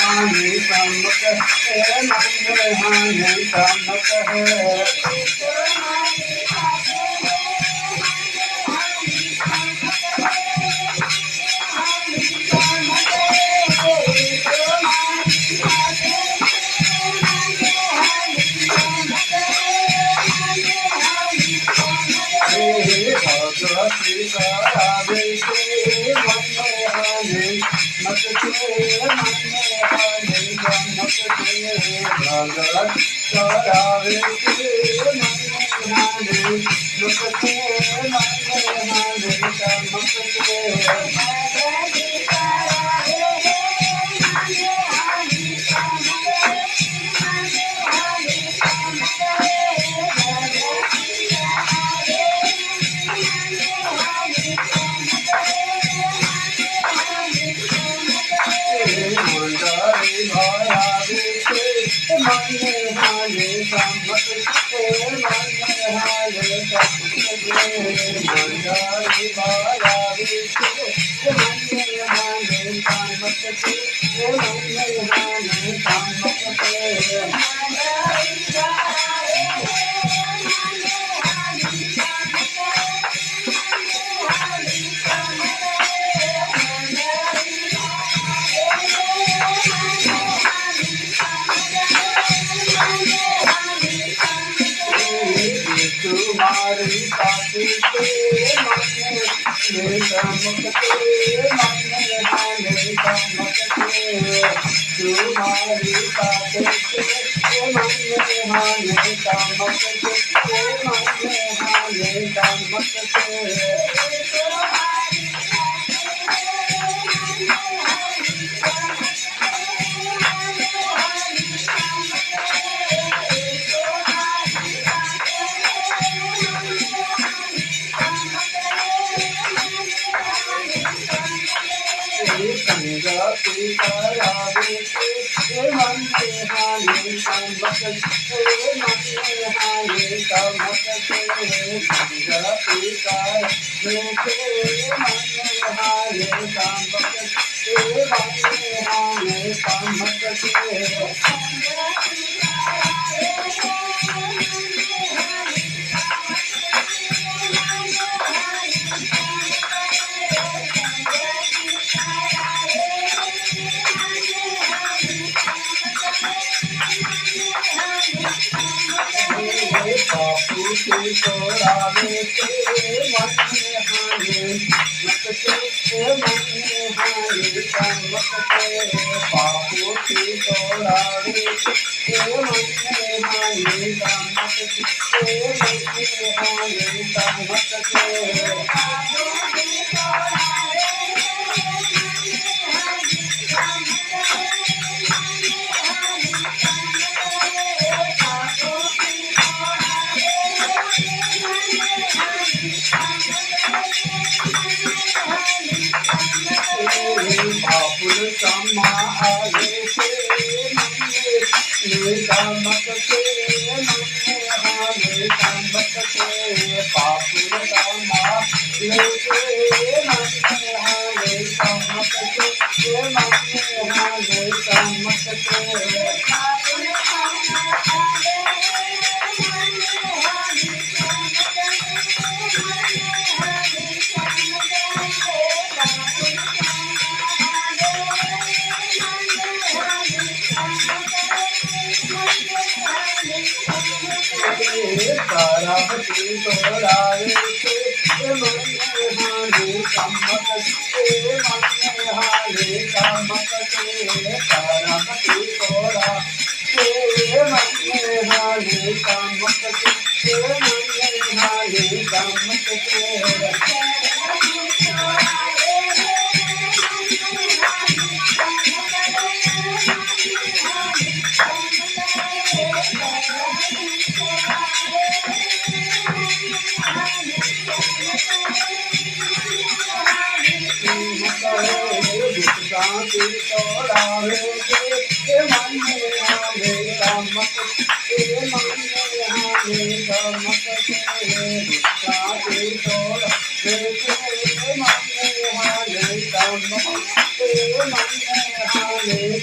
हानि सम्मत है मन हानि सम्मत है भगवती करावे के मन हानि मत के मन हानि सम्मत है भगवत करावे के मन हानि मत के मन हानि सम्मत है मंदारी भायावे के मन हानि सम्मत है मन हानि सम्मत है मंदारी भायावे के मन हानि सम्मत है मन हानि सम्मत है तुम्हारी पाती के मन सम्मत के मन हानि सम्मत के तुम्हारी पाती के मन हानि सम्मत के मन हानि सम्मत के संगति करावे के मन हानि सम्मत है मन हानि सम्मत है संगति करावे के मन हानि सम्मत है मन हानि सम्मत है पापू की तोड़ावे के मन हानि मत के मन हानि सम्मत है पापू की तोड़ावे के मन हानि सम्मत के मन हानि सम्मत है बापुल सम्मा आवे के मन सम्मत के मन हानि सम्मत के बापुल सम्मा लेके मन हानि सम्मत के मन हानि सम्मत के तारावती तोड़ावे के मन हानि सम्मत के मन हानि सम्मत के तारावती तोड़ा के मन हानि सम्मत के मन हानि सम्मत के तोड़ावे के मन हानि सम्मत के मन हानि सम्मत के तोड़ावे के मन हानि सम्मत के मन हानि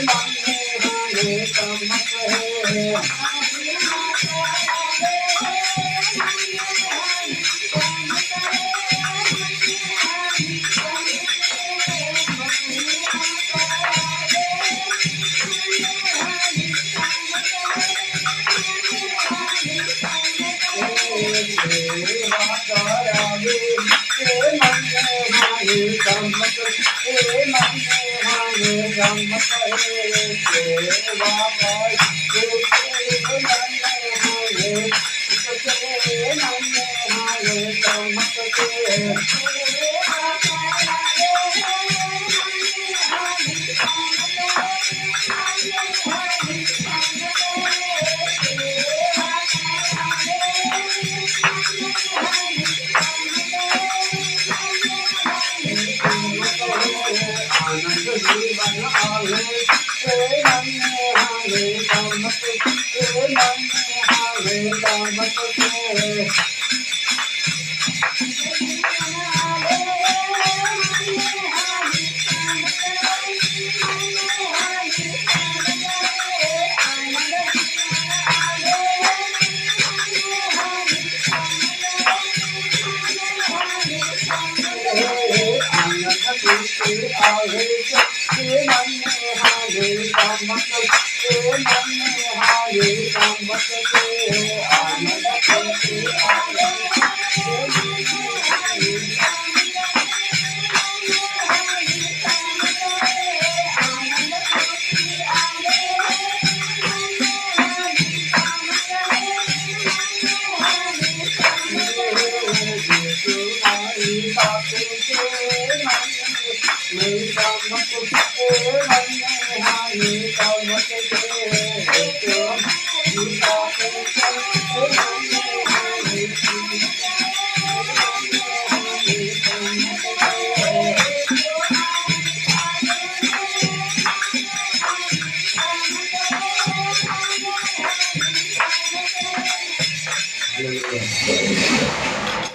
Thank you.